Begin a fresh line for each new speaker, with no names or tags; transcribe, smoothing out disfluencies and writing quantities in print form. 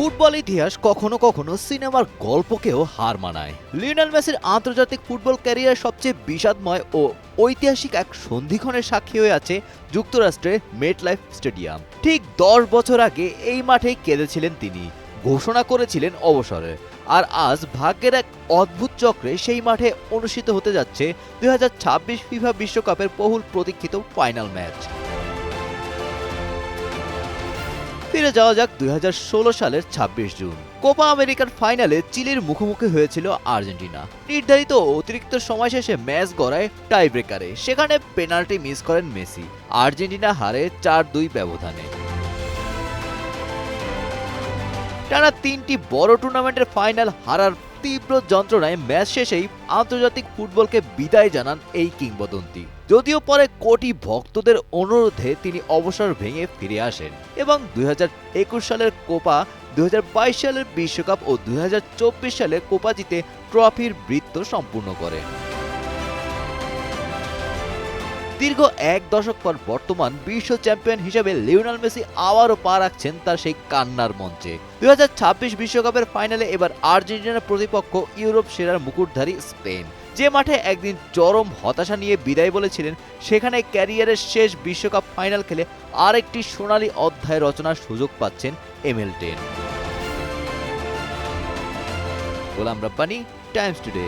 Football ইতিহাস কখনো কখনো সিনেমার গল্পকেও হার মানায়। লিওনেল মেসির আন্তর্জাতিক ফুটবল ক্যারিয়ার সবচেয়ে বিষাদময় ও ঐতিহাসিক এক সন্ধিক্ষণের সাক্ষী হয়ে আছে যুক্তরাষ্ট্রের মেটলাইফ স্টেডিয়াম। ঠিক 10 বছর আগে এই মাঠেই কেঁদেছিলেন তিনি, ঘোষণা করেছিলেন অবসরের। আর আজ ভাগ্যের এক অদ্ভুত চক্রে সেই মাঠে অনুষ্ঠিত হতে যাচ্ছে 2026 ফিফা বিশ্বকাপের বহুল প্রতীক্ষিত ফাইনাল ম্যাচ। ফিরে যাওয়া যাক 2016 সালের 26 জুন। কোপা আমেরিকার ফাইনালে চিলির মুখোমুখি হয়েছিল আর্জেন্টিনা। নির্ধারিত অতিরিক্ত সময় শেষে ম্যাচ গড়ায় টাই ব্রেকারে, সেখানে পেনাল্টি মিস করেন মেসি। আর্জেন্টিনা হারে 4-2 ব্যবধানে। টানা 3টি বড় টুর্নামেন্টের ফাইনাল হারার তীব্র যন্ত্রণায় ম্যাচ শেষেই আন্তর্জাতিক ফুটবলকে বিদায় জানান এই কিংবদন্তি। যদিও পরে কোটি ভক্তদের অনুরোধে তিনি অবসর ভেঙে ফিরে আসেন এবং 2021 সালের কোপা, 2022 সালের বিশ্বকাপ ও 2024 সালের কোপা জিতে ট্রফির বৃত্ত সম্পূর্ণ করেন। দীর্ঘ এক দশক পর বর্তমান বিশ্ব চ্যাম্পিয়ন হিসেবে লিওনেল মেসি আবারও পা রাখছেন তার সেই কান্নার মঞ্চে। 2026 বিশ্বকাপের ফাইনালে এবার আর্জেন্টিনার প্রতিপক্ষ ইউরোপ সেরার মুকুটধারী স্পেন। যে মাঠে একদিন চরম হতাশা নিয়ে বিদায় বলেছিলেন, সেখানে ক্যারিয়ারের শেষ বিশ্বকাপ ফাইনাল খেলে আরেকটি সোনালী অধ্যায় রচনার সুযোগ পাচ্ছেন এমএল10। Golam Rabbani, Times today.